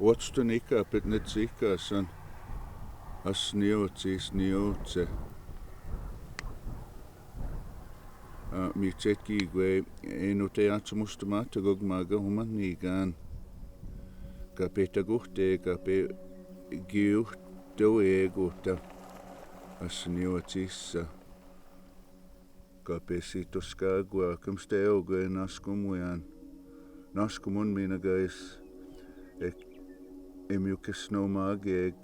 Watstonika pitnetsika san asniotsis niotse mitsetki gwe enoteatsmustamata gogmaga humanigan kapetaguhte kape giuhtoeguta asniotissa kapesitoskagua kamsteogue naskumun minagais emiukesnomage.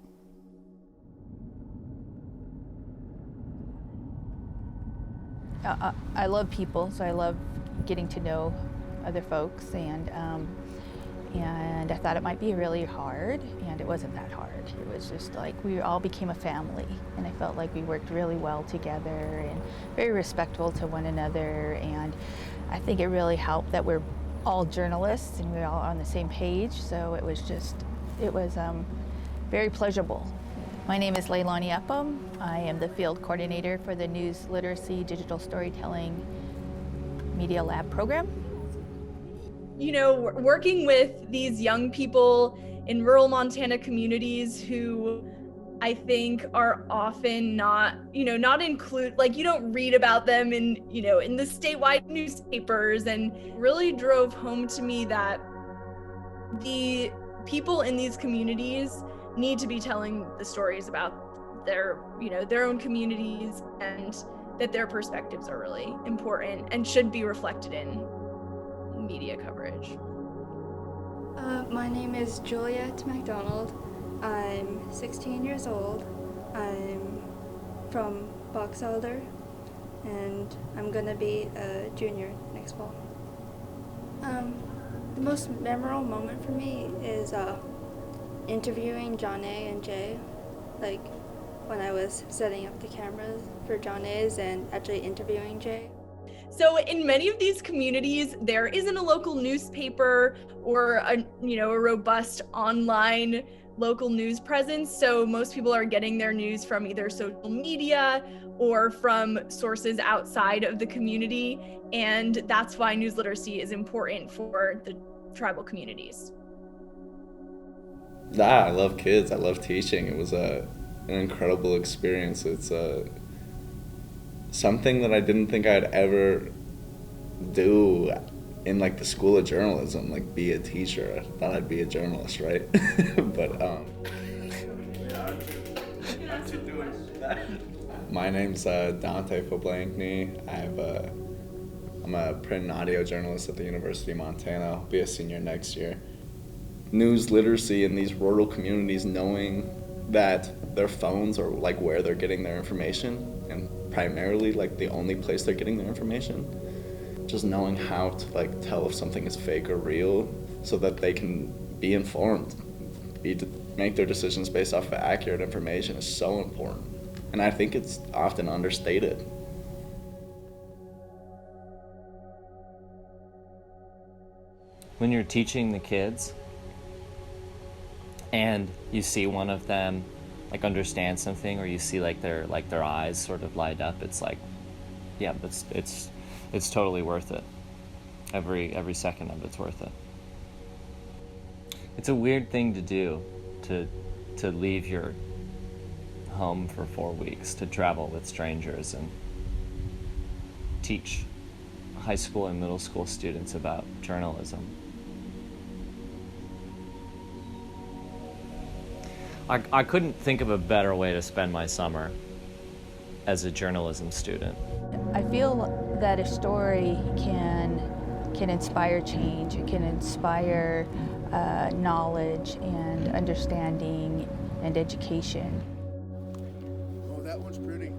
I love people, so I love getting to know other folks, and I thought it might be really hard, and it wasn't that hard. It was just like we all became a family, and I felt like we worked really well together and very respectful to one another, and I think it really helped that we're all journalists and we're all on the same page, so it was very pleasurable. My name is Leilani Epham. I am the field coordinator for the News Literacy Digital Storytelling Media Lab program. You know, working with these young people in rural Montana communities who I think are often not included, like you don't read about them in the statewide newspapers, and really drove home to me that the people in these communities need to be telling the stories about their own communities, and that their perspectives are really important and should be reflected in media coverage. My name is Juliet McDonald. I'm 16 years old. I'm from Box Elder, and I'm gonna be a junior next fall. The most memorable moment for me is interviewing John A. and Jay, like when I was setting up the cameras for John A's and actually interviewing Jay. So in many of these communities, there isn't a local newspaper or a robust online local news presence. So most people are getting their news from either social media or from sources outside of the community. And that's why news literacy is important for the tribal communities. I love kids. I love teaching. It was an incredible experience. It's something that I didn't think I'd ever do in like the school of journalism, like be a teacher. I thought I'd be a journalist, right? But my name's Dante Foblankney. I'm a print and audio journalist at the University of Montana. I'll be a senior next year. News literacy in these rural communities, knowing that their phones are like where they're getting their information, and primarily like the only place they're getting their information. Just knowing how to like tell if something is fake or real so that they can be informed, make their decisions based off of accurate information is so important. And I think it's often understated. When you're teaching the kids and you see one of them like understand something, or you see like their eyes sort of light up, it's like, yeah, it's totally worth it. Every second of it's worth it. It's a weird thing to do, to leave your home for 4 weeks, to travel with strangers and teach high school and middle school students about journalism. I couldn't think of a better way to spend my summer as a journalism student. I feel that a story can inspire change. It can inspire knowledge and understanding and education. Oh, that one's pretty.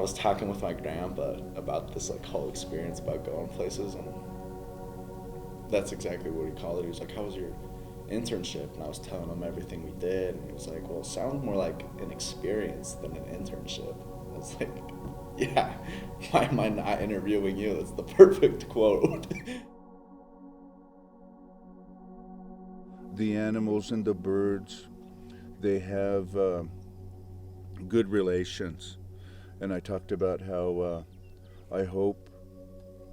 was talking with my grandpa about this like whole experience about going places, and that's exactly what he called it. He was like, "How was your internship?" And I was telling him everything we did, and he was like, "Well, it sounds more like an experience than an internship." I was like, "Yeah, why am I not interviewing you? That's the perfect quote." The animals and the birds, they have good relations. And I talked about how I hope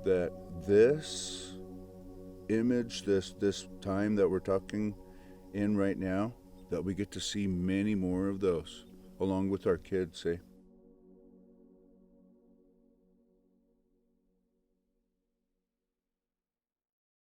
that this image, this time that we're talking in right now, that we get to see many more of those along with our kids, eh?